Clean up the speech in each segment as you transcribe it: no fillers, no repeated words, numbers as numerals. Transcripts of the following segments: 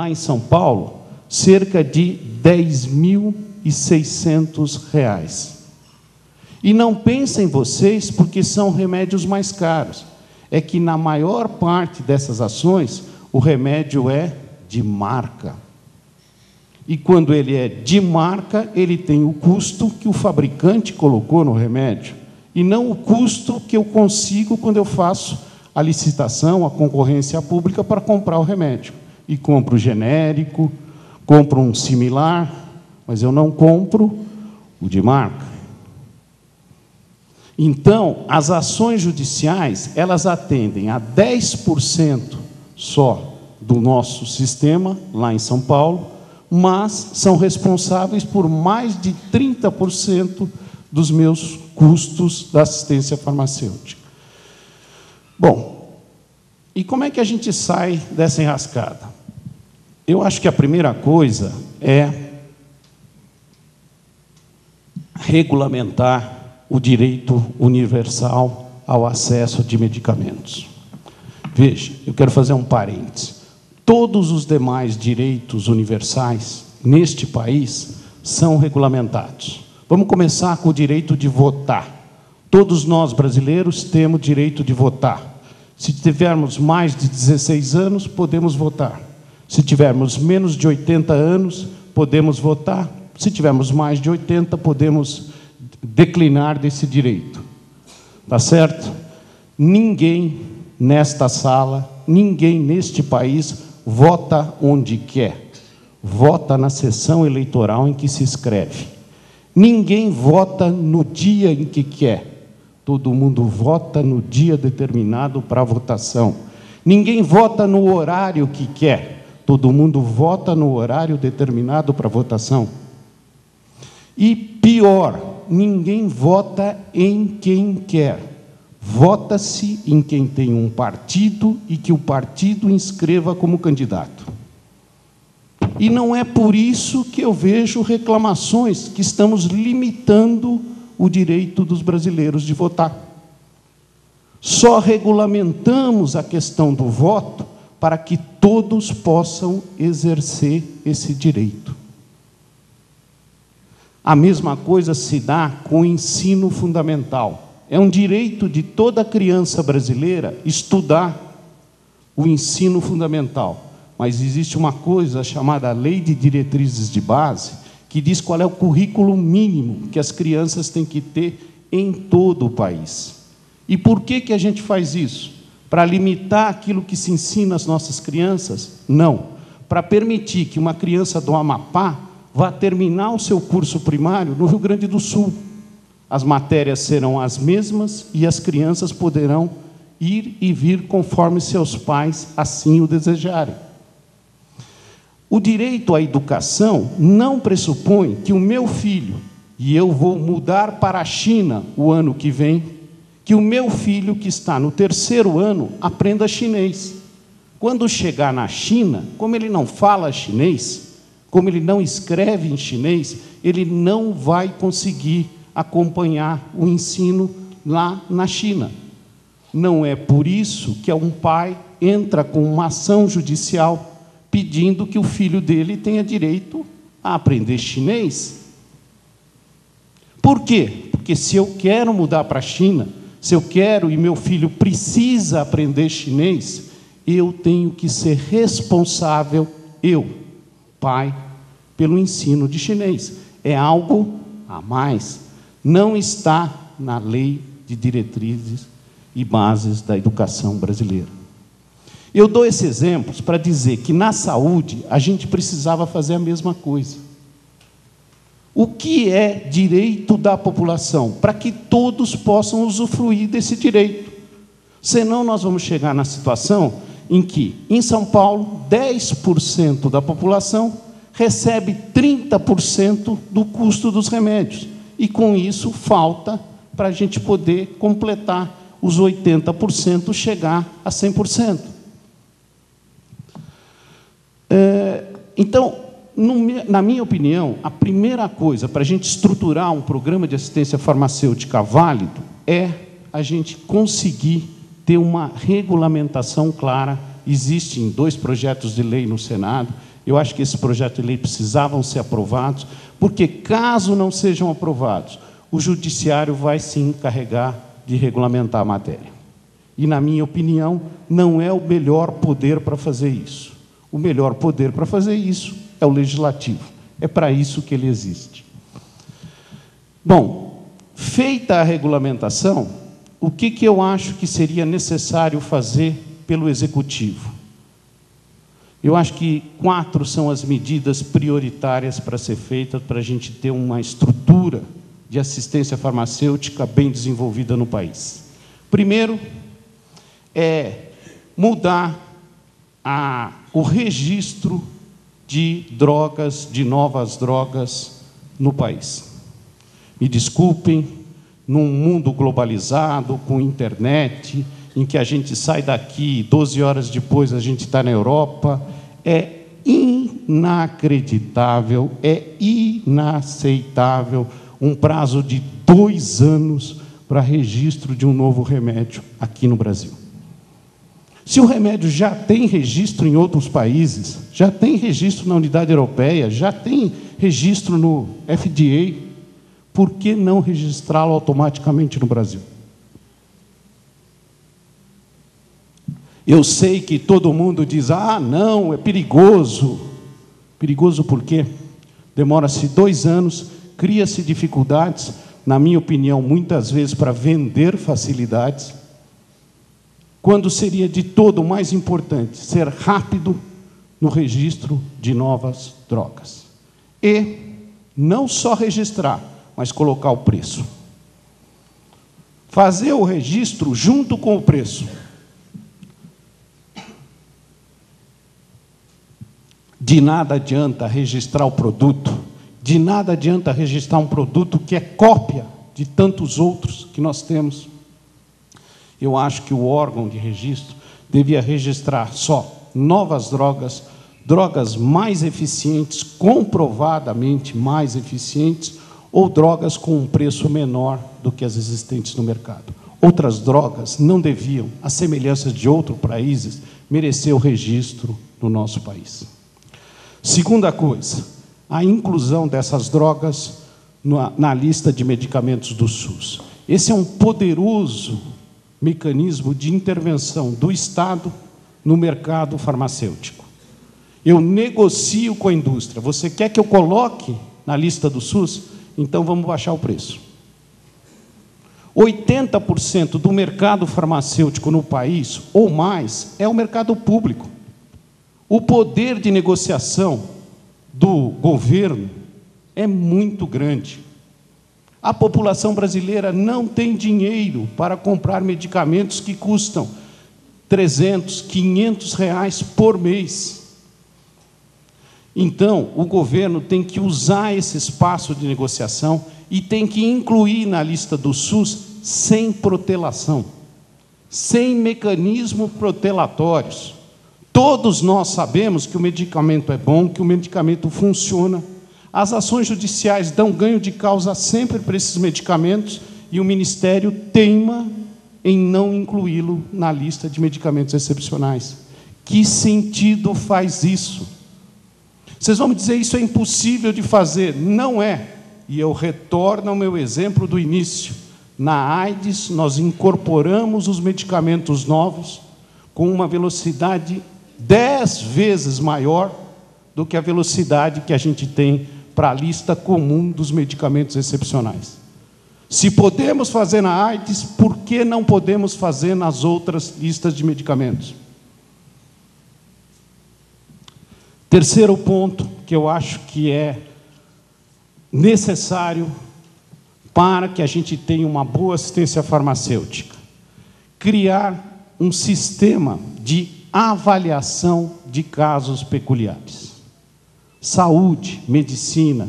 Lá em São Paulo, cerca de R$10.600. E não pensem vocês porque são remédios mais caros. É que na maior parte dessas ações, o remédio é de marca. E quando ele é de marca, ele tem o custo que o fabricante colocou no remédio, e não o custo que eu consigo quando eu faço a licitação, a concorrência pública para comprar o remédio. E compro o genérico, compro um similar, mas eu não compro o de marca. Então, as ações judiciais, elas atendem a 10% só do nosso sistema, lá em São Paulo, mas são responsáveis por mais de 30% dos meus custos da assistência farmacêutica. Bom, e como é que a gente sai dessa enrascada? Eu acho que a primeira coisa é regulamentar o direito universal ao acesso de medicamentos. Veja, eu quero fazer um parêntese. Todos os demais direitos universais neste país são regulamentados. Vamos começar com o direito de votar. Todos nós, brasileiros, temos direito de votar. Se tivermos mais de 16 anos, podemos votar. Se tivermos menos de 80 anos, podemos votar. Se tivermos mais de 80, podemos declinar desse direito. Tá certo? Ninguém nesta sala, ninguém neste país vota onde quer. Vota na sessão eleitoral em que se inscreve. Ninguém vota no dia em que quer. Todo mundo vota no dia determinado para a votação. Ninguém vota no horário que quer. Todo mundo vota no horário determinado para a votação. E pior, ninguém vota em quem quer. Vota-se em quem tem um partido e que o partido inscreva como candidato. E não é por isso que eu vejo reclamações que estamos limitando o direito dos brasileiros de votar. Só regulamentamos a questão do voto para que todos possam exercer esse direito. A mesma coisa se dá com o ensino fundamental. É um direito de toda criança brasileira estudar o ensino fundamental. Mas existe uma coisa chamada Lei de Diretrizes de Base, que diz qual é o currículo mínimo que as crianças têm que ter em todo o país. E por que a gente faz isso? Para limitar aquilo que se ensina às nossas crianças? Não. Para permitir que uma criança do Amapá vá terminar o seu curso primário no Rio Grande do Sul. As matérias serão as mesmas e as crianças poderão ir e vir conforme seus pais assim o desejarem. O direito à educação não pressupõe que o meu filho, e eu vou mudar para a China o ano que vem, que o meu filho que está no 3º ano aprenda chinês. Quando chegar na China, como ele não fala chinês, como ele não escreve em chinês, ele não vai conseguir acompanhar o ensino lá na China. Não é por isso que um pai entra com uma ação judicial pedindo que o filho dele tenha direito a aprender chinês. Por quê? Porque se eu quero mudar para a China, se eu quero e meu filho precisa aprender chinês, eu tenho que ser responsável, eu, pai, pelo ensino de chinês. É algo a mais. Não está na Lei de Diretrizes e Bases da Educação Brasileira. Eu dou esses exemplos para dizer que, na saúde, a gente precisava fazer a mesma coisa. O que é direito da população? Para que todos possam usufruir desse direito. Senão, nós vamos chegar na situação em que, em São Paulo, 10% da população recebe 30% do custo dos remédios. E, com isso, falta para a gente poder completar os 80%, chegar a 100%. Então, na minha opinião, a primeira coisa para a gente estruturar um programa de assistência farmacêutica válido é a gente conseguir ter uma regulamentação clara. Existem 2 projetos de lei no Senado, Eu acho que esses projetos de lei precisavam ser aprovados, porque, caso não sejam aprovados, o Judiciário vai se encarregar de regulamentar a matéria. E, na minha opinião, não é o melhor poder para fazer isso. O melhor poder para fazer isso é o Legislativo. É para isso que ele existe. Bom, feita a regulamentação, o que eu acho que seria necessário fazer pelo Executivo? Eu acho que 4 são as medidas prioritárias para ser feitas, para a gente ter uma estrutura de assistência farmacêutica bem desenvolvida no país. Primeiro, é mudar o registro de drogas, de novas drogas no país. Me desculpem, num mundo globalizado, com internet, em que a gente sai daqui e 12 horas depois a gente está na Europa, é inacreditável, é inaceitável um prazo de 2 anos para registro de um novo remédio aqui no Brasil. Se o remédio já tem registro em outros países, já tem registro na Unidade Europeia, já tem registro no FDA, por que não registrá-lo automaticamente no Brasil? Eu sei que todo mundo diz, não, é perigoso. Perigoso por quê? Demora-se 2 anos, cria-se dificuldades, na minha opinião, muitas vezes para vender facilidades, quando seria de todo mais importante ser rápido no registro de novas drogas. E não só registrar, mas colocar o preço. Fazer o registro junto com o preço. De nada adianta registrar o produto, de nada adianta registrar um produto que é cópia de tantos outros que nós temos. Eu acho que o órgão de registro devia registrar só novas drogas, drogas mais eficientes, comprovadamente mais eficientes, ou drogas com um preço menor do que as existentes no mercado. Outras drogas não deviam, à semelhança de outros países, merecer o registro no nosso país. Segunda coisa, a inclusão dessas drogas na lista de medicamentos do SUS. Esse é um poderoso mecanismo de intervenção do Estado no mercado farmacêutico. Eu negocio com a indústria. Você quer que eu coloque na lista do SUS? Então vamos baixar o preço. 80% do mercado farmacêutico no país, ou mais, é o mercado público. O poder de negociação do governo é muito grande. A população brasileira não tem dinheiro para comprar medicamentos que custam 300, 500 reais por mês. Então, o governo tem que usar esse espaço de negociação e tem que incluir na lista do SUS sem protelação, sem mecanismos protelatórios. Todos nós sabemos que o medicamento é bom, que o medicamento funciona. As ações judiciais dão ganho de causa sempre para esses medicamentos e o Ministério teima em não incluí-lo na lista de medicamentos excepcionais. Que sentido faz isso? Vocês vão me dizer, isso é impossível de fazer. Não é. E eu retorno ao meu exemplo do início. Na AIDS, nós incorporamos os medicamentos novos com uma velocidade 10 vezes maior do que a velocidade que a gente tem para a lista comum dos medicamentos excepcionais. Se podemos fazer na AIDS, por que não podemos fazer nas outras listas de medicamentos? Terceiro ponto que eu acho que é necessário para que a gente tenha uma boa assistência farmacêutica. Criar um sistema de avaliação de casos peculiares. Saúde, medicina,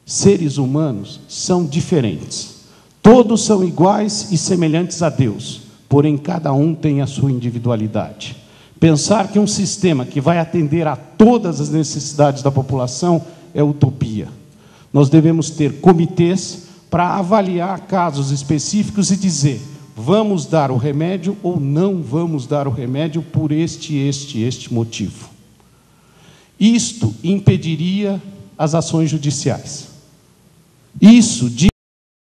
seres humanos são diferentes. Todos são iguais e semelhantes a Deus, porém cada um tem a sua individualidade. Pensar que um sistema que vai atender a todas as necessidades da população é utopia. Nós devemos ter comitês para avaliar casos específicos e dizer: vamos dar o remédio ou não vamos dar o remédio por este motivo. Isto impediria as ações judiciais. Isso